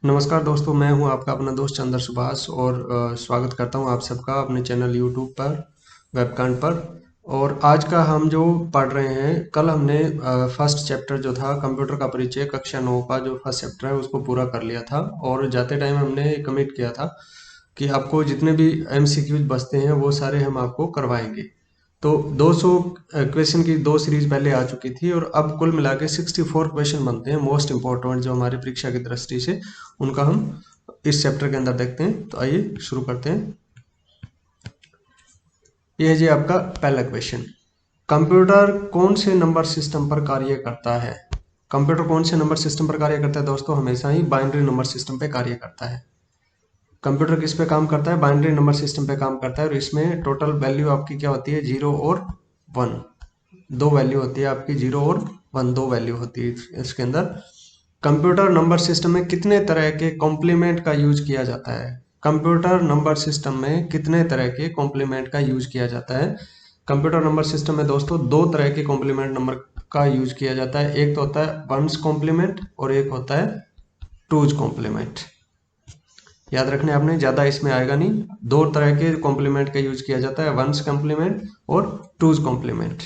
नमस्कार दोस्तों, मैं हूं आपका अपना दोस्त चंद्र सुभाष और स्वागत करता हूं आप सबका अपने चैनल यूट्यूब पर, वेबकाम पर। और आज का हम जो पढ़ रहे हैं, कल हमने फर्स्ट चैप्टर जो था कंप्यूटर का परिचय कक्षा 9 का जो फर्स्ट चैप्टर है उसको पूरा कर लिया था। और जाते टाइम हमने कमिट किया था कि आपको जितने भी एमसीक्यूज बचते हैं वो सारे हम आपको करवाएंगे। तो 200 क्वेश्चन की दो सीरीज पहले आ चुकी थी और अब कुल मिला के 64 क्वेश्चन बनते हैं मोस्ट इंपॉर्टेंट जो हमारी परीक्षा की दृष्टि से, उनका हम इस चैप्टर के अंदर देखते हैं। तो आइए शुरू करते हैं। ये है जी आपका पहला क्वेश्चन। कंप्यूटर कौन से नंबर सिस्टम पर कार्य करता है? कंप्यूटर कौन से नंबर सिस्टम पर कार्य करता है दोस्तों? हमेशा ही बाइनरी नंबर सिस्टम पे कार्य करता है। कंप्यूटर किस पे काम करता है? बाइनरी नंबर सिस्टम पे काम करता है। और इसमें टोटल वैल्यू आपकी क्या होती है? 0 और 1। दो वैल्यू होती है आपकी, 0 और 1, दो वैल्यू होती है इसके अंदर। कंप्यूटर नंबर सिस्टम में कितने तरह के कॉम्प्लीमेंट का यूज किया जाता है? कंप्यूटर नंबर सिस्टम में कितने तरह के कॉम्प्लीमेंट का यूज किया जाता है? कंप्यूटर नंबर सिस्टम में दोस्तों दो तरह के कॉम्प्लीमेंट नंबर का यूज किया जाता है। एक तो होता है वंस कॉम्प्लीमेंट और एक होता है टूज कॉम्प्लीमेंट। याद रखने आपने, ज्यादा इसमें आएगा नहीं। दो तरह के कॉम्प्लीमेंट का यूज किया जाता है, वंस कॉम्प्लीमेंट और two's complement.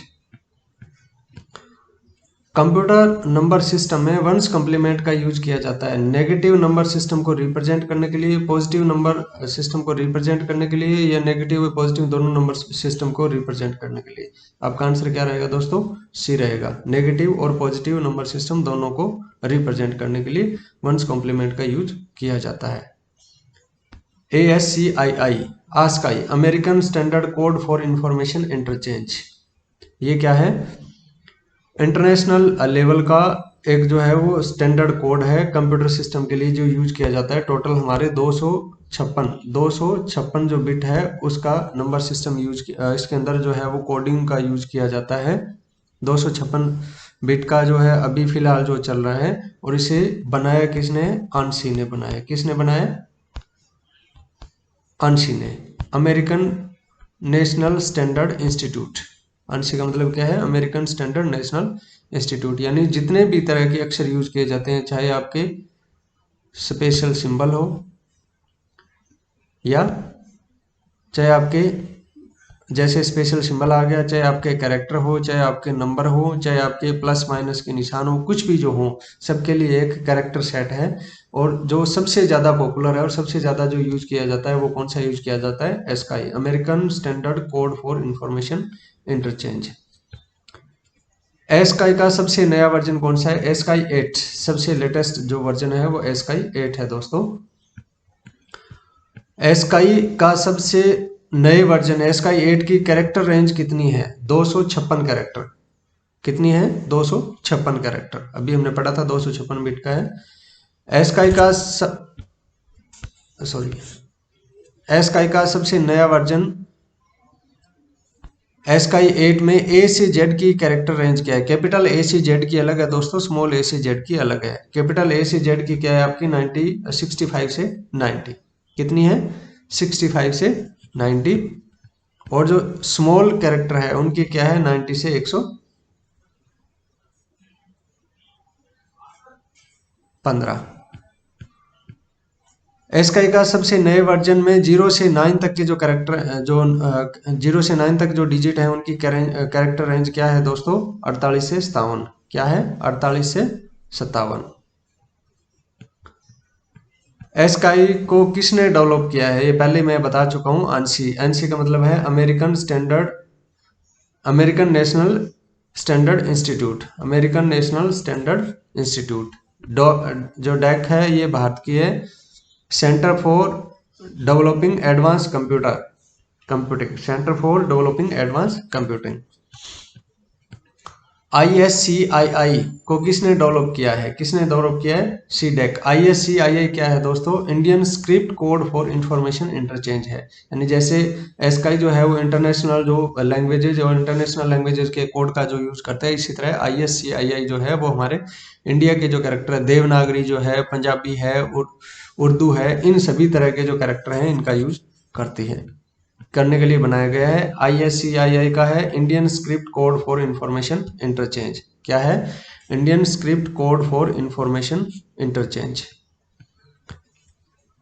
Computer number system में वंस कॉम्प्लीमेंट का यूज किया जाता है नेगेटिव नंबर सिस्टम को रिप्रेजेंट करने के लिए, पॉजिटिव नंबर सिस्टम को रिप्रेजेंट करने के लिए, या नेगेटिव और पॉजिटिव दोनों नंबर सिस्टम को रिप्रेजेंट करने के लिए। आपका आंसर क्या रहेगा दोस्तों? सी रहेगा। नेगेटिव और पॉजिटिव नंबर सिस्टम दोनों को रिप्रेजेंट करने के लिए वंस कॉम्प्लीमेंट का यूज किया जाता है। ASCII, ASCII, American standard code for information interchange. ये क्या है? इंटरनेशनल लेवल का एक जो है वो स्टैंडर्ड कोड है कंप्यूटर सिस्टम के लिए जो यूज किया जाता है। टोटल हमारे 256 जो बिट है उसका नंबर सिस्टम इसके अंदर जो है वो कोडिंग का यूज किया जाता है। 256 बिट का जो है अभी फिलहाल जो चल रहा है। और इसे बनाया किसने? आंसी ने बनाया। किसने बनाया? आंसी ने। American national standard institute. ANSI का मतलब क्या है? American standard national institute. यानी जितने भी तरह के अक्षर यूज किए जाते हैं, चाहे आपके स्पेशल सिंबल हो, या चाहे आपके जैसे स्पेशल सिंबल आ गया, चाहे आपके कैरेक्टर हो, चाहे आपके नंबर हो, चाहे आपके प्लस माइनस के निशान हो, कुछ भी जो हो, सबके लिए एक कैरेक्टर सेट है। और जो सबसे ज़्यादा पॉपुलर है और सबसे ज़्यादा जो यूज किया जाता है वो कौन सा यूज किया जाता है? ASCII, American standard code for information interchange. ASCII का सबसे नया वर्जन कौन सा है? एस्काई 8, सबसे लेटेस्ट जो वर्जन है वो एस्काई 8 है दोस्तों। एस्काई का सबसे नए वर्जन एस्काई 8 की कैरेक्टर रेंज कितनी है? 256 कैरेक्टर। कितनी है? 256 कैरेक्टर। अभी हमने पढ़ा था 256 बिट का है। एस्काई का सॉरी, एस्काई का सबसे नया वर्जन एस्काई 8 में ए से जेड की कैरेक्टर रेंज क्या है? कैपिटल ए से जेड की अलग है दोस्तों, स्मॉल ए से जेड की अलग है। कैपिटल ए से जेड की क्या है आपकी? 65 से 90। कितनी है? 65 से 90। और जो स्मॉल कैरेक्टर है उनकी क्या है? 90 से 115। एस्काई का सबसे नए वर्जन में 0 से 9 तक के जो कैरेक्टर जो 0 से 9 तक जो डिजिट है उनकी कैरेक्टर रेंज क्या है दोस्तों? 48 से 57। क्या है? 48 से 57। एस्काई को किसने डेवलप किया है? ये पहले मैं बता चुका हूँ। आंसी। आंसी का मतलब है American national standard institute. American national standard institute. जो डैक है ये भारत की है। Centre for developing advance computing, centre for developing advance computing. ISCII को किसने डेवलप किया है? किसने डेवलप किया है? सीडेक। ISCII क्या है दोस्तों? Indian script code for information interchange है। यानी जैसे एस्काई जो है वो इंटरनेशनल जो लैंग्वेजेज और इंटरनेशनल लैंग्वेजेज के कोड का जो यूज करता है, इसी तरह ISCII जो है वो हमारे इंडिया के जो कैरेक्टर है, देवनागरी जो है, पंजाबी है, उर्दू है, इन सभी तरह के जो कैरेक्टर हैं इनका यूज करती है, करने के लिए बनाया गया है। ISCII का है Indian script code for information interchange. क्या है? Indian script code for information interchange.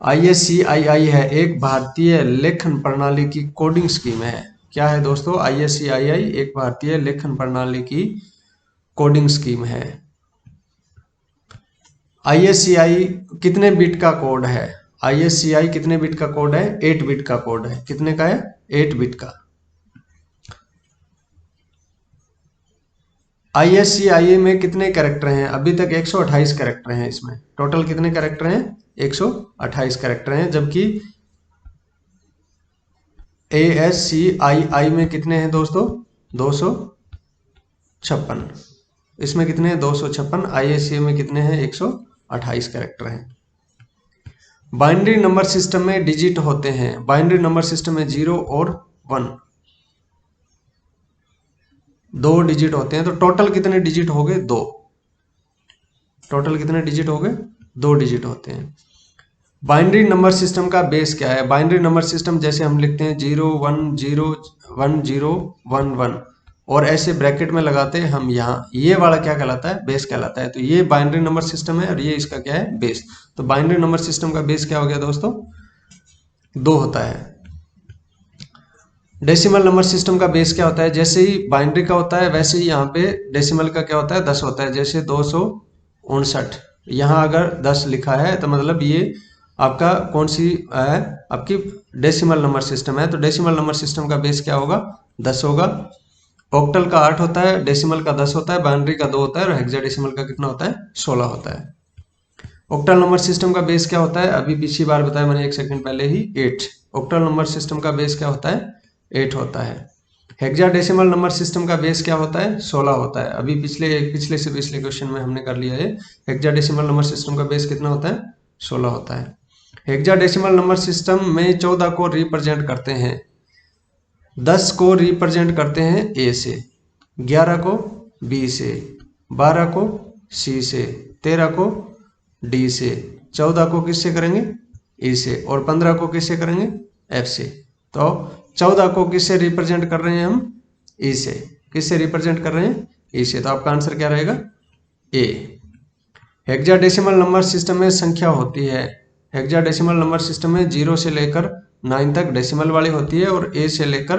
ISCII है एक भारतीय लेखन प्रणाली की कोडिंग स्कीम है। क्या है दोस्तों? ISCII एक भारतीय लेखन प्रणाली की कोडिंग स्कीम है। ISCI कितने बिट का कोड है? ISCI कितने बिट का कोड है? 8 बिट का कोड है। कितने का है? 8 बिट का। ISCI में कितने कैरेक्टर हैं? अभी तक 128 कैरेक्टर हैं। इसमें टोटल कितने कैरेक्टर हैं? 128 कैरेक्टर हैं। जबकि ASCII में कितने हैं दोस्तों? 256। इसमें कितने हैं? 256। ISCI में कितने हैं? 128 कैरेक्टर हैं। बाइनरी नंबर सिस्टम में डिजिट होते हैं। बाइनरी नंबर सिस्टम में 0 और 1 2 डिजिट होते हैं। तो टोटल कितने डिजिट हो गए? 2। टोटल कितने डिजिट हो गए? 2 डिजिट होते हैं। बाइनरी नंबर सिस्टम का बेस क्या है? बाइनरी नंबर सिस्टम जैसे हम लिखते हैं 0 1 0 1 0 1 1 और ऐसे ब्रैकेट में लगाते हैं हम यहाँ, ये वाला क्या कहलाता है? बेस कहलाता है। तो ये बाइनरी नंबर सिस्टम है और ये इसका क्या है? बेस। तो बाइनरी नंबर सिस्टम का बेस क्या हो गया दोस्तों? 2 होता है। डेसिमल नंबर सिस्टम का बेस क्या होता है? जैसे ही बाइनरी का होता है वैसे ही यहाँ पे डेसिमल का क्या होता है? 10 होता है। जैसे 259 यहाँ अगर 10 लिखा है तो मतलब ये आपका कौन सी है? आपकी डेसिमल नंबर सिस्टम है। तो डेसिमल नंबर सिस्टम का बेस क्या होगा? 10 होगा। ऑक्टल का 8 होता है, डेसिमल का 10 होता है, बाइनरी का 2 होता है और हेक्साडेसिमल का कितना होता है? 16 होता है। ऑक्टल नंबर सिस्टम का बेस क्या होता है? अभी पिछली बार बताया मैंने 1 सेकंड पहले ही, 8। ऑक्टल नंबर सिस्टम का बेस क्या होता है? 8 होता है। हेक्साडेसिमल नंबर सिस्टम का बेस क्या होता है? 16 होता है। अभी पिछले से पिछले क्वेश्चन में हमने कर लिया है। हेक्साडेसिमल नंबर सिस्टम का बेस कितना होता है? 16 होता है। हेक्साडेसिमल नंबर सिस्टम में 14 को रिप्रेजेंट करते हैं। 10 को रिप्रेजेंट करते हैं ए से, 11 को बी से, 12 को सी से, 13 को डी से, 14 को किससे करेंगे? ई से और 15 को किससे करेंगे? एफ से। तो 14 को किससे रिप्रेजेंट कर रहे हैं हम? ई से। किससे रिप्रेजेंट कर रहे हैं? ई से। तो आपका आंसर क्या रहेगा? ए। हेक्साडेसिमल नंबर सिस्टम में संख्या होती है। हेक्साडेसिमल नंबर सिस्टम में 0 से लेकर 9 तक डेसिमल वाली होती है और ए से लेकर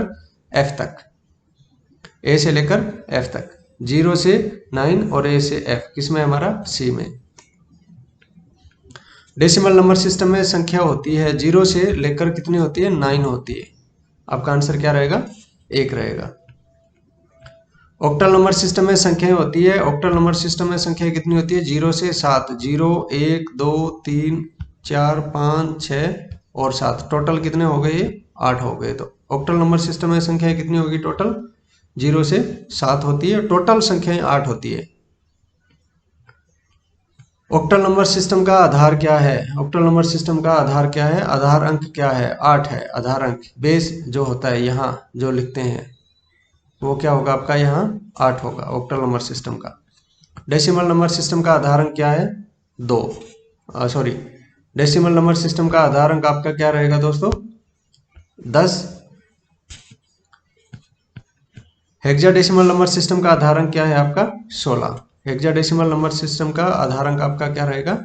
एफ तक। ए से लेकर एफ तक, 0 से 9 और ए से एफ, किसमें? हमारा सी में। डेसिमल नंबर सिस्टम में संख्या होती है 0 से लेकर कितनी होती है? 9 होती है। आपका आंसर क्या रहेगा? 1 रहेगा। ऑक्टल नंबर सिस्टम में संख्याएं होती है। ऑक्टल नंबर सिस्टम में संख्या कितनी होती है? 0 से 7, 0 1 2 3 4 5 6 और 7, टोटल कितने हो गए? 8 हो गए। तो ऑक्टल नंबर सिस्टम में संख्याएं कितनी होगी? टोटल 0 से 7 होती है, टोटल संख्याएं 8 होती है। ऑक्टल नंबर सिस्टम का आधार क्या है? ऑक्टल नंबर सिस्टम का आधार क्या है? आधार अंक क्या है? 8 है आधार अंक। बेस जो होता है यहाँ जो लिखते हैं वो क्या होगा आपका? यहाँ 8 होगा ऑक्टल नंबर सिस्टम का। डेसिमल नंबर सिस्टम का आधार अंक क्या है? 2। सॉरी, डेसिमल नंबर सिस्टम का आधार अंक आपका क्या रहेगा दोस्तों? 10। हेक्साडेसिमल नंबर सिस्टम का आधार अंक क्या है आपका? 16। हेक्साडेसिमल नंबर सिस्टम का आधार अंक आपका क्या रहेगा?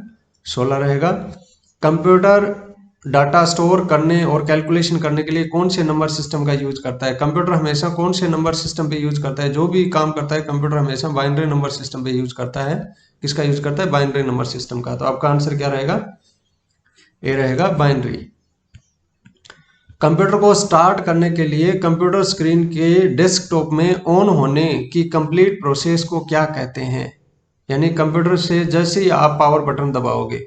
16 रहेगा। कंप्यूटर डाटा स्टोर करने और कैलकुलेशन करने के लिए कौन से नंबर सिस्टम का यूज करता है? कंप्यूटर हमेशा कौन से नंबर सिस्टम पे यूज करता है? जो भी काम करता है कंप्यूटर हमेशा बाइनरी नंबर सिस्टम पे यूज करता है। किसका यूज करता है? बाइनरी नंबर सिस्टम का। तो आपका आंसर क्या रहेगा? ए रहेगा, बाइनरी। कंप्यूटर को स्टार्ट करने के लिए कंप्यूटर स्क्रीन के डेस्कटॉप में ऑन होने की कंप्लीट प्रोसेस को क्या कहते हैं? यानी कंप्यूटर से जैसे ही आप पावर बटन दबाओगे,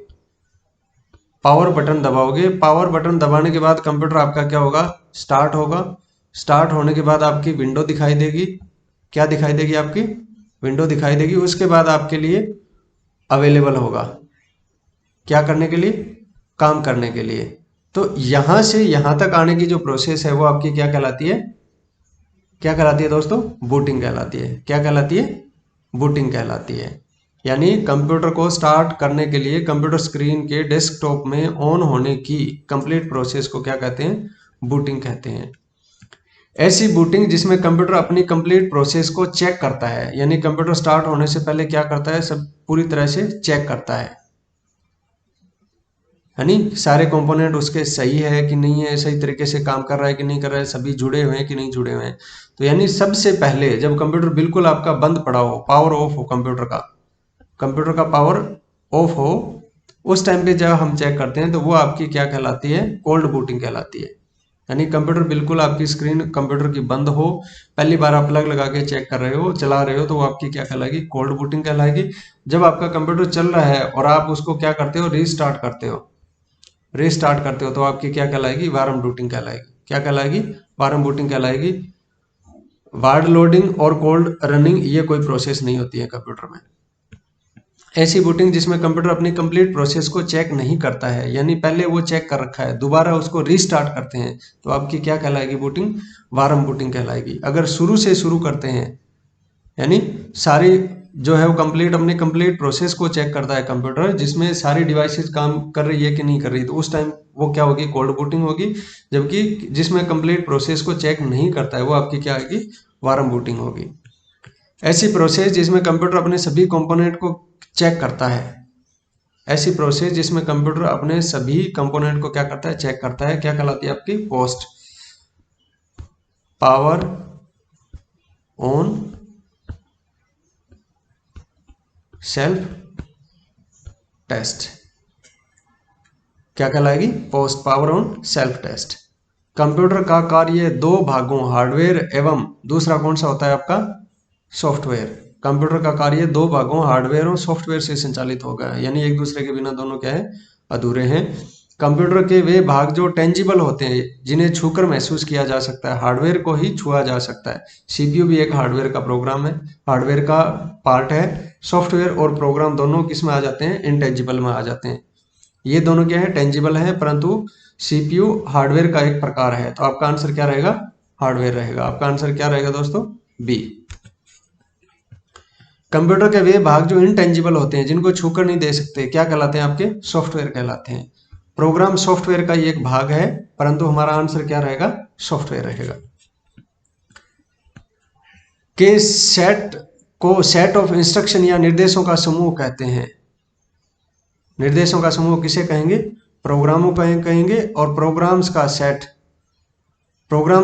पावर बटन दबाने के बाद कंप्यूटर आपका क्या होगा? स्टार्ट होगा। स्टार्ट होने के बाद आपकी विंडो दिखाई देगी। क्या दिखाई देगी? आपकी विंडो दिखाई देगी। उसके बाद आपके लिए अवेलेबल होगा क्या करने के लिए? काम करने के लिए। तो यहां से यहां तक आने की जो प्रोसेस है वो आपकी क्या कहलाती है? क्या कहलाती है दोस्तों? बूटिंग कहलाती है। क्या कहलाती है? बूटिंग कहलाती है। यानी कंप्यूटर को स्टार्ट करने के लिए कंप्यूटर स्क्रीन के डेस्कटॉप में ऑन होने की कंप्लीट प्रोसेस को क्या कहते हैं? बूटिंग कहते हैं। ऐसी बूटिंग जिसमें कंप्यूटर अपनी कंप्लीट प्रोसेस को चेक करता है, यानी कंप्यूटर स्टार्ट होने से पहले क्या करता है? सब पूरी तरह से चेक करता है यानी सारे कंपोनेंट उसके सही है कि नहीं है, सही तरीके से काम कर रहा है कि नहीं कर रहा है, सभी जुड़े हुए हैं कि नहीं जुड़े हुए हैं। तो यानी सबसे पहले जब कंप्यूटर बिल्कुल आपका बंद पड़ा हो, पावर ऑफ हो, कंप्यूटर का पावर ऑफ हो, उस टाइम पे जब हम चेक करते हैं तो वो आपकी क्या कहलाती है, कोल्ड बूटिंग कहलाती है। यानी कंप्यूटर बिल्कुल आपकी स्क्रीन कंप्यूटर की बंद हो, पहली बार आप प्लग लगा के चेक कर रहे हो, चला रहे हो, तो वो आपकी क्या कहलाएगी, कोल्ड बूटिंग कहलाएगी। जब आपका कंप्यूटर चल रहा है और आप उसको क्या करते हो, रीस्टार्ट करते हो, तो आपकी क्या कहलाएगी, वार्म बूटिंग कहलाएगी। क्या कहलाएगी, वार्म बूटिंग कहलाएगी। वार्ड लोडिंग और कोल्ड रनिंग ये कोई प्रोसेस नहीं होती है कंप्यूटर में। ऐसी बूटिंग जिसमें कंप्यूटर अपनी कंप्लीट प्रोसेस को चेक नहीं करता है, यानी पहले वो चेक कर रखा है, दोबारा उसको रीस्टार्ट करते हैं, तो आपकी क्या कहलाएगी बूटिंग, वार्म बूटिंग कहलाएगी। अगर शुरू से शुरू करते हैं, यानी सारी जो है वो कंप्लीट अपनी कंप्लीट प्रोसेस को चेक करता है कंप्यूटर, जिसमें सारी डिवाइसेस काम कर रही है कि नहीं कर रही, तो उस टाइम वो क्या होगी, कोल्ड बूटिंग होगी। जबकि जिसमें कंप्लीट प्रोसेस को चेक नहीं करता है, वो आपकी क्या आएगी, वार्म बूटिंग होगी। ऐसी प्रोसेस जिसमें कंप्यूटर अपने सभी कंपोनेंट को चेक करता है, ऐसी प्रोसेस जिसमें कंप्यूटर अपने सभी कंपोनेंट को क्या करता है, चेक करता है, क्या कहलाती है आपकी, post power on self test. क्या कहलाएगी, post power on self test. Computer का कार्य दो भागों हार्डवेयर एवं दूसरा कौन सा होता है आपका, सॉफ्टवेयर। कंप्यूटर का कार्य दो भागों हार्डवेयर और सॉफ्टवेयर से संचालित होगा, यानी एक दूसरे के बिना दोनों क्या है, अधूरे हैं। कंप्यूटर के वे भाग जो टेंजिबल होते हैं, जिन्हें छूकर महसूस किया जा सकता है, हार्डवेयर को ही छुआ जा सकता है। सीपीयू भी एक हार्डवेयर का प्रोग्राम है, हार्डवेयर का पार्ट है। सॉफ्टवेयर और प्रोग्राम दोनों किस में आ जाते हैं, इनटेंजिबल में आ जाते हैं। ये दोनों क्या है, टेंजिबल है, परंतु सीपीयू हार्डवेयर का एक प्रकार है। तो आपका आंसर क्या रहेगा, हार्डवेयर रहेगा। आपका आंसर क्या रहेगा दोस्तों, बी। कंप्यूटर के वे भाग जो इनटेंजिबल होते हैं, जिनको छूकर नहीं दे सकते, क्या कहलाते हैं आपके, सॉफ्टवेयर कहलाते हैं। प्रोग्राम सॉफ्टवेयर का एक भाग है, परंतु हमारा आंसर क्या रहेगा, सॉफ्टवेयर रहेगा। के सेट को सेट ऑफ इंस्ट्रक्शन या निर्देशों का समूह कहते हैं। निर्देशों का समूह किसे कहेंगे, प्रोग्रामों को कहेंगे। और प्रोग्राम्स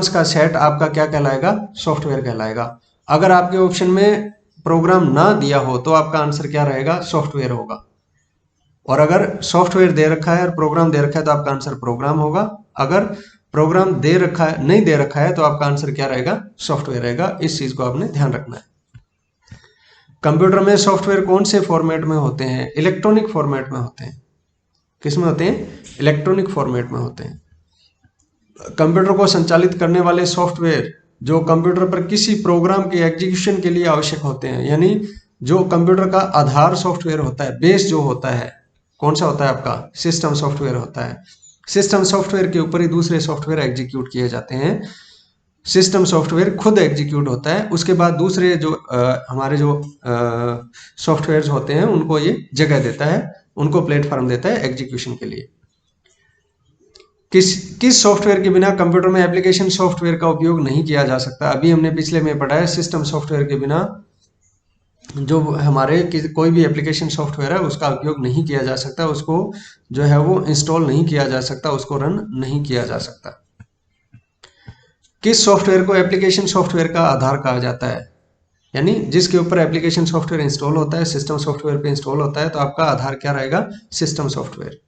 का सेट आपका क्या कहलाएगा, सॉफ्टवेयर कहलाएगा। अगर आपके ऑप्शन में प्रोग्राम ना दिया हो तो आपका आंसर क्या रहेगा, सॉफ्टवेयर होगा। और अगर सॉफ्टवेयर दे रखा है और प्रोग्राम दे रखा है तो आपका आंसर प्रोग्राम होगा। अगर प्रोग्राम दे रखा है, नहीं दे रखा है, तो आपका आंसर क्या रहेगा, सॉफ्टवेयर रहेगा। इस चीज को आपने ध्यान रखना है। कंप्यूटर में सॉफ्टवेयर कौन से फॉर्मेट में होते हैं, इलेक्ट्रॉनिक फॉर्मेट में होते हैं। किस में होते हैं, इलेक्ट्रॉनिक फॉर्मेट में होते हैं। कंप्यूटर को संचालित करने वाले सॉफ्टवेयर जो कंप्यूटर पर किसी प्रोग्राम के एग्जीक्यूशन के लिए आवश्यक होते हैं, यानी जो कंप्यूटर का आधार सॉफ्टवेयर होता है, बेस जो होता है, कौन सा होता है आपका, सिस्टम सॉफ्टवेयर होता है। सिस्टम सॉफ्टवेयर के ऊपर ही दूसरे सॉफ्टवेयर एग्जीक्यूट किए जाते हैं। सिस्टम सॉफ्टवेयर खुद एग्जीक्यूट होता है, उसके बाद दूसरे जो हमारे जो सॉफ्टवेयर होते हैं उनको ये जगह देता है, उनको प्लेटफॉर्म देता है एग्जीक्यूशन के लिए। किस सॉफ्टवेयर के बिना कंप्यूटर में एप्लीकेशन सॉफ्टवेयर का उपयोग नहीं किया जा सकता। अभी हमने पिछले में पढ़ा है, सिस्टम सॉफ्टवेयर के बिना जो हमारे कोई भी एप्लीकेशन सॉफ्टवेयर है उसका उपयोग नहीं किया जा सकता, उसको जो है वो इंस्टॉल नहीं किया जा सकता, उसको रन नहीं किया जा सकता। किस सॉफ्टवेयर को एप्लीकेशन सॉफ्टवेयर का आधार कहा जाता है, यानी जिसके ऊपर एप्लीकेशन सॉफ्टवेयर इंस्टॉल होता है, सिस्टम सॉफ्टवेयर पे इंस्टॉल होता है, तो आपका आधार क्या रहेगा, सिस्टम सॉफ्टवेयर।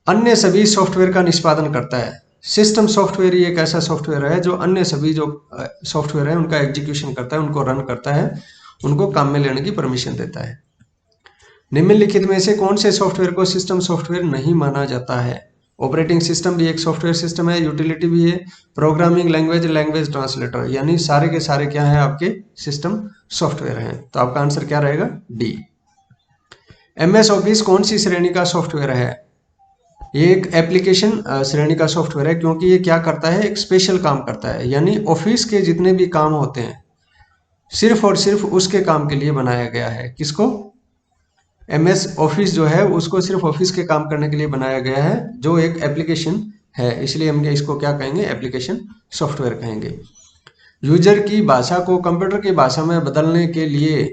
अन्य सभी सॉफ्टवेयर का निष्पादन करता है। सिस्टम सॉफ्टवेयर ही एक ऐसा सॉफ्टवेयर है जो अन्य सभी जो सॉफ्टवेयर है उनका एग्जीक्यूशन करता है, उनको रन करता है, उनको काम में लेने की परमिशन देता है। निम्नलिखित में से कौन से सॉफ्टवेयर को सिस्टम सॉफ्टवेयर नहीं माना जाता है। ऑपरेटिंग सिस्टम भी एक सॉफ्टवेयर सिस्टम है, यूटिलिटी भी है, प्रोग्रामिंग लैंग्वेज, लैंग्वेज ट्रांसलेटर, यानी सारे के सारे क्या है आपके सिस्टम सॉफ्टवेयर हैं। तो आपका आंसर क्या रहेगा, डी। MS ऑफिस कौन सी श्रेणी का सॉफ्टवेयर है। ये एक एप्लीकेशन श्रेणी का सॉफ्टवेयर है, क्योंकि ये क्या करता है, एक स्पेशल काम करता है, यानी ऑफिस के जितने भी काम होते हैं सिर्फ और सिर्फ उसके काम के लिए बनाया गया है। किसको, MS ऑफिस जो है उसको सिर्फ ऑफिस के काम करने के लिए बनाया गया है, जो एक एप्लीकेशन है, इसलिए हम इसको क्या कहेंगे, एप्लीकेशन सॉफ्टवेयर कहेंगे। यूजर की भाषा को कंप्यूटर की भाषा में बदलने के लिए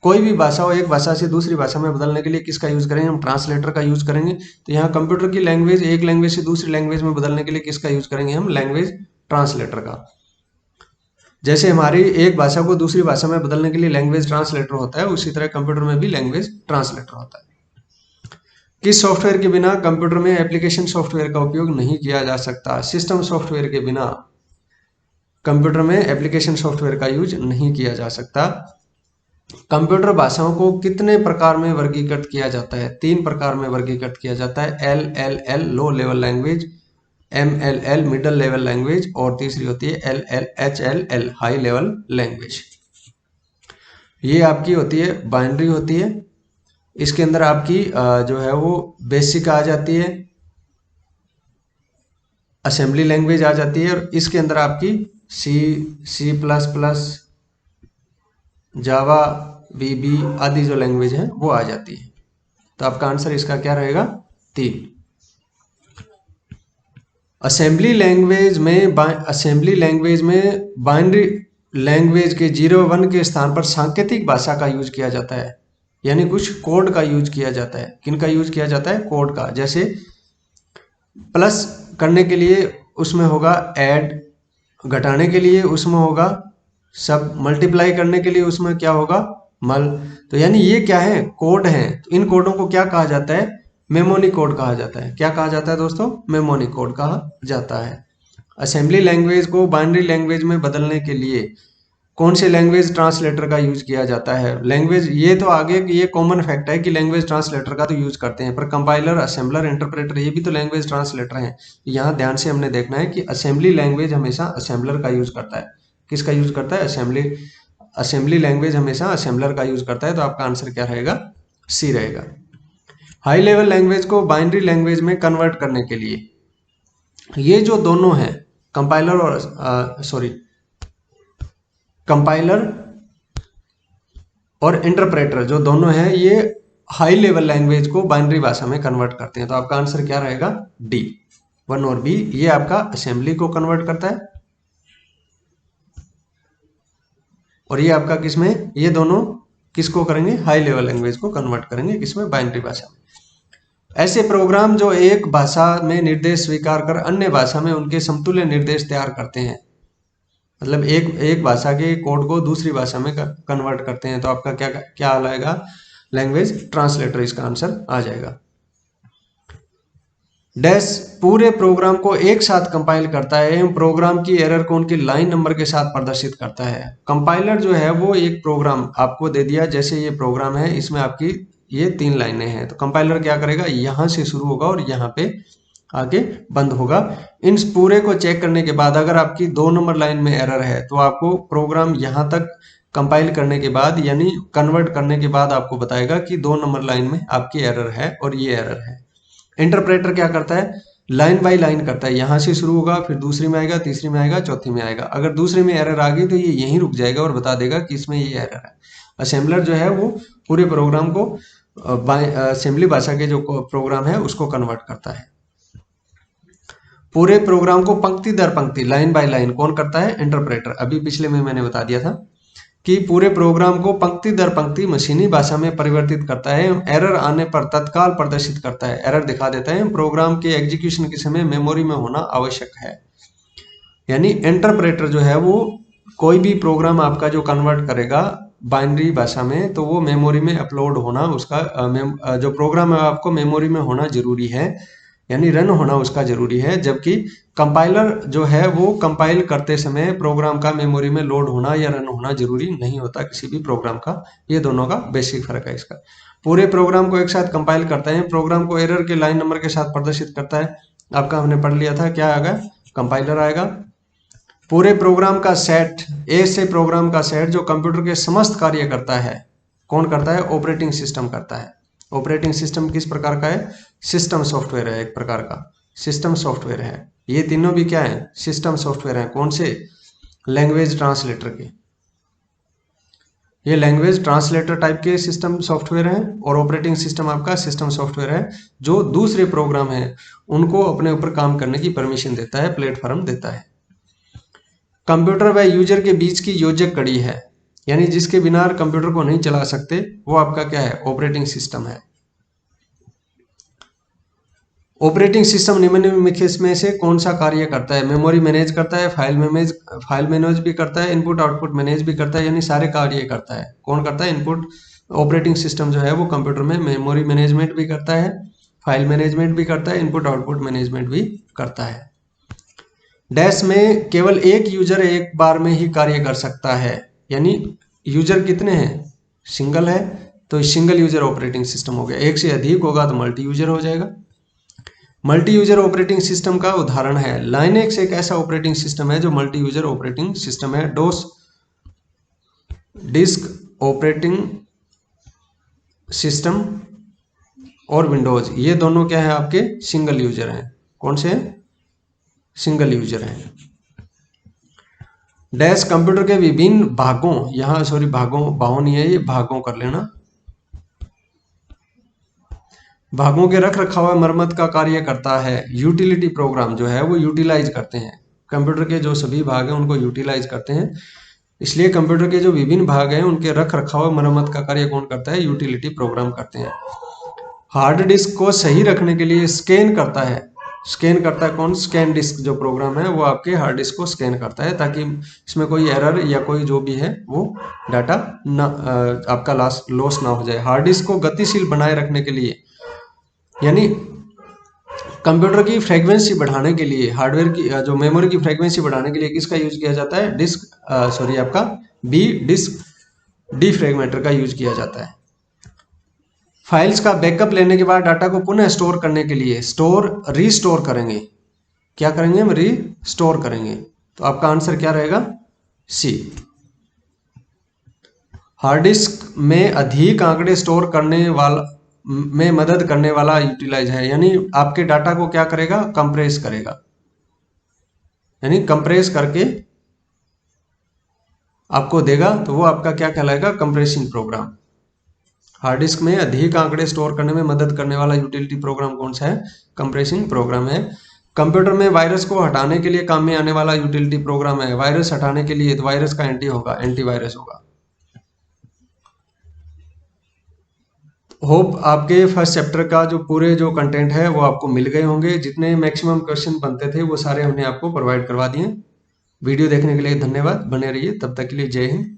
कोई भी भाषा हो, एक भाषा से दूसरी भाषा में बदलने के लिए किसका यूज करेंगे? हम ट्रांसलेटर का यूज करेंगे। तो यहाँ कंप्यूटर की लैंग्वेज एक लैंग्वेज से दूसरी लैंग्वेज में बदलने के लिए किसका यूज करेंगे? हम लैंग्वेज ट्रांसलेटर का। जैसे हमारी एक भाषा को दूसरी भाषा में बदलने के लिए लैंग्वेज ट्रांसलेटर होता है, उसी तरह कंप्यूटर में भी लैंग्वेज ट्रांसलेटर होता है। किस सॉफ्टवेयर के बिना कंप्यूटर में एप्लीकेशन सॉफ्टवेयर का उपयोग नहीं किया जा सकता? सिस्टम सॉफ्टवेयर के बिना कंप्यूटर में एप्लीकेशन सॉफ्टवेयर का यूज नहीं किया जा सकता। कंप्यूटर भाषाओं को कितने प्रकार में वर्गीकृत किया जाता है? 3 प्रकार में वर्गीकृत किया जाता है। LLL low level language, MLL middle level language और तीसरी होती है HLL हाई लेवल लैंग्वेज। ये आपकी होती है बाइनरी होती है। इसके अंदर आपकी जो है वो बेसिक आ जाती है, असेंबली लैंग्वेज आ जाती है, और इसके अंदर आपकी C++, जावा, VB आदि जो लैंग्वेज है वो आ जाती है। तो आपका आंसर इसका क्या रहेगा? 3। असेंबली लैंग्वेज में बाइनरी लैंग्वेज के 0-1 के स्थान पर सांकेतिक भाषा का यूज किया जाता है, यानी कुछ कोड का यूज किया जाता है। किन का यूज किया जाता है? कोड का। जैसे प्लस करने के लिए उसमें होगा ऐड, घटाने के लिए उसमें होगा सब, मल्टीप्लाई करने के लिए उसमें क्या होगा? मल। तो यानी ये क्या है? कोड है। तो इन कोडों को क्या कहा जाता है? मेमोनी कोड कहा जाता है। क्या कहा जाता है दोस्तों? मेमोनी कोड कहा जाता है। असेंबली लैंग्वेज को बाइनरी लैंग्वेज में बदलने के लिए कौन से लैंग्वेज ट्रांसलेटर का यूज किया जाता है? लैंग्वेज, ये तो आगे ये कॉमन फैक्ट है कि लैंग्वेज ट्रांसलेटर का तो यूज करते हैं, पर कंपाइलर, असेंबलर, इंटरप्रेटर ये भी तो लैंग्वेज ट्रांसलेटर हैं। यहाँ ध्यान से हमने देखना है कि असेंबली लैंग्वेज हमेशा असेंबलर का यूज करता है। किसका यूज करता है? असेंबली लैंग्वेज हमेशा असेंबलर का यूज करता है। तो आपका आंसर क्या रहेगा? C रहेगा। हाई लेवल लैंग्वेज को बाइनरी लैंग्वेज में कन्वर्ट करने के लिए ये जो दोनों हैं, कंपाइलर और इंटरप्रेटर, जो दोनों हैं ये हाई लेवल लैंग्वेज को बाइनरी भाषा में कन्वर्ट करते हैं। तो आपका आंसर क्या रहेगा? D, 1 और B। ये आपका असेंबली को कन्वर्ट करता है, और ये आपका किसमें? ये दोनों किसको करेंगे? हाई लेवल लैंग्वेज को कन्वर्ट करेंगे, किसमें? बाइनरी भाषा में। ऐसे प्रोग्राम जो एक भाषा में निर्देश स्वीकार कर अन्य भाषा में उनके समतुल्य निर्देश तैयार करते हैं, मतलब एक भाषा के कोड को दूसरी भाषा में कन्वर्ट करते हैं। तो आपका क्या आएगा? लैंग्वेज ट्रांसलेटर इसका आंसर आ जाएगा। डैश पूरे प्रोग्राम को एक साथ कंपाइल करता है एवं प्रोग्राम की एरर को उनके लाइन नंबर के साथ प्रदर्शित करता है। कंपाइलर जो है वो एक प्रोग्राम आपको दे दिया, जैसे ये प्रोग्राम है, इसमें आपकी ये 3 लाइनें हैं। तो कंपाइलर क्या करेगा? यहां से शुरू होगा और यहाँ पे आगे बंद होगा। इन पूरे को चेक करने के बाद अगर आपकी 2 नंबर लाइन में एरर है तो आपको प्रोग्राम यहां तक कंपाइल करने के बाद, यानी कन्वर्ट करने के बाद आपको बताएगा कि 2 नंबर लाइन में आपकी एरर है और ये एरर है। इंटरप्रेटर क्या करता है? लाइन बाय लाइन करता है, यहां से शुरू होगा, फिर दूसरी में आएगा, तीसरी में आएगा, चौथी में आएगा। अगर दूसरी में एरर आ गई तो ये यहीं रुक जाएगा और बता देगा कि इसमें ये एरर है। असेंबलर जो है वो पूरे प्रोग्राम को असेंबली भाषा के जो प्रोग्राम है उसको कन्वर्ट करता है। पूरे प्रोग्राम को पंक्ति दर पंक्ति, लाइन बाय लाइन कौन करता है? इंटरप्रेटर। अभी पिछले में मैंने बता दिया था कि पूरे प्रोग्राम को पंक्ति दर पंक्ति मशीनी भाषा में परिवर्तित करता है। एरर आने पर तत्काल प्रदर्शित करता है, एरर दिखा देता है। प्रोग्राम के एग्जीक्यूशन के समय मेमोरी में होना आवश्यक है। यानी इंटरप्रेटर जो है वो कोई भी प्रोग्राम आपका जो कन्वर्ट करेगा बाइनरी भाषा में, तो वो मेमोरी में अपलोड होना, उसका जो प्रोग्राम है आपको मेमोरी में होना जरूरी है, यानी रन होना उसका जरूरी है। जबकि कंपाइलर जो है वो कंपाइल करते समय प्रोग्राम का मेमोरी में लोड होना या रन होना जरूरी नहीं होता किसी भी प्रोग्राम का। ये दोनों का बेसिक फर्क है इसका। पूरे प्रोग्राम को एक साथ कंपाइल करता है, प्रोग्राम को एरर के लाइन नंबर के साथ प्रदर्शित करता है। आपका हमने पढ़ लिया था, क्या आएगा? कंपाइलर आएगा। पूरे प्रोग्राम का सेट, ऐसे प्रोग्राम का सेट जो कंप्यूटर के समस्त कार्य करता है, कौन करता है? ऑपरेटिंग सिस्टम करता है। ऑपरेटिंग सिस्टम किस प्रकार का है? सिस्टम सॉफ्टवेयर है, एक प्रकार का सिस्टम सॉफ्टवेयर है। ये तीनों भी क्या है? सिस्टम सॉफ्टवेयर है। कौन से? लैंग्वेज ट्रांसलेटर के। ये लैंग्वेज ट्रांसलेटर टाइप के सिस्टम सॉफ्टवेयर हैं, और ऑपरेटिंग सिस्टम आपका सिस्टम सॉफ्टवेयर है जो दूसरे प्रोग्राम है उनको अपने ऊपर काम करने की परमिशन देता है, प्लेटफॉर्म देता है। कंप्यूटर व यूजर के बीच की योजक कड़ी है, यानी जिसके बिना कंप्यूटर को नहीं चला सकते, वो आपका क्या है, ऑपरेटिंग सिस्टम है। ऑपरेटिंग सिस्टम निम्नलिखित में से कौन सा कार्य करता है? मेमोरी मैनेज करता है, फाइल मैनेज भी करता है, इनपुट आउटपुट मैनेज भी करता है, यानी सारे कार्य करता है। कौन करता है? इनपुट ऑपरेटिंग सिस्टम जो है वो कंप्यूटर में मेमोरी मैनेजमेंट भी करता है, फाइल मैनेजमेंट भी करता है, इनपुट आउटपुट मैनेजमेंट भी करता है। डैश में केवल एक यूजर एक बार में ही कार्य कर सकता है, यानी यूजर कितने हैं? सिंगल है, तो सिंगल यूजर ऑपरेटिंग सिस्टम हो गया। एक से अधिक होगा तो मल्टी यूजर हो जाएगा। मल्टी यूजर ऑपरेटिंग सिस्टम का उदाहरण है लाइनेक्स, एक ऐसा ऑपरेटिंग सिस्टम है जो मल्टी यूजर ऑपरेटिंग सिस्टम है। डोस डिस्क ऑपरेटिंग सिस्टम और विंडोज, ये दोनों क्या है आपके? सिंगल यूजर हैं। कौन से? सिंगल यूजर हैं। डैश कंप्यूटर के विभिन्न भागों, यहां सॉरी भागों नहीं है, ये भागों कर लेना। भागों के रख रखाव मरम्मत का कार्य करता है। यूटिलिटी प्रोग्राम जो है वो यूटिलाइज करते हैं कंप्यूटर के जो सभी भाग हैं उनको यूटिलाइज करते हैं, इसलिए कंप्यूटर के जो विभिन्न भाग हैं उनके रख रखाव मरम्मत का कार्य कौन करता है? यूटिलिटी प्रोग्राम करते हैं। हार्ड डिस्क को सही रखने के लिए स्कैन करता है। स्कैन करता है कौन? स्कैन डिस्क जो प्रोग्राम है वो आपके हार्ड डिस्क को स्कैन करता है, ताकि इसमें कोई एरर या कोई जो भी है वो डाटा ना आपका लॉस ना हो जाए। हार्ड डिस्क को गतिशील बनाए रखने के लिए, यानी कंप्यूटर की फ्रीक्वेंसी बढ़ाने के लिए, हार्डवेयर की जो मेमोरी की फ्रीक्वेंसी बढ़ाने के लिए किसका यूज किया जाता है? आपका डिस्क डीफ्रेगमेंटर का यूज किया जाता है। फाइल्स का बैकअप लेने के बाद डाटा को पुनः स्टोर करने के लिए रीस्टोर करेंगे। क्या करेंगे? हम रीस्टोर करेंगे। तो आपका आंसर क्या रहेगा? सी। हार्ड डिस्क में अधिक आंकड़े स्टोर करने वाला में मदद करने वाला यूटिलाइज है, यानी आपके डाटा को क्या करेगा? कंप्रेस करेगा, यानी कंप्रेस करके आपको देगा, तो वो आपका क्या कहलाएगा? Compressing programme. हार्ड डिस्क में अधिक आंकड़े स्टोर करने में मदद करने वाला यूटिलिटी प्रोग्राम कौन सा है? कंप्रेसिंग प्रोग्राम है। कंप्यूटर में वायरस को हटाने के लिए काम में आने वाला यूटिलिटी प्रोग्राम है। वायरस हटाने के लिए तो वायरस का एंटीवायरस होगा। होप आपके फर्स्ट चैप्टर का जो पूरे जो कंटेंट है वो आपको मिल गए होंगे। जितने मैक्सिमम क्वेश्चन बनते थे वो सारे हमने आपको प्रोवाइड करवा दिए। वीडियो देखने के लिए धन्यवाद। बने रहिए, तब तक के लिए जय हिंद।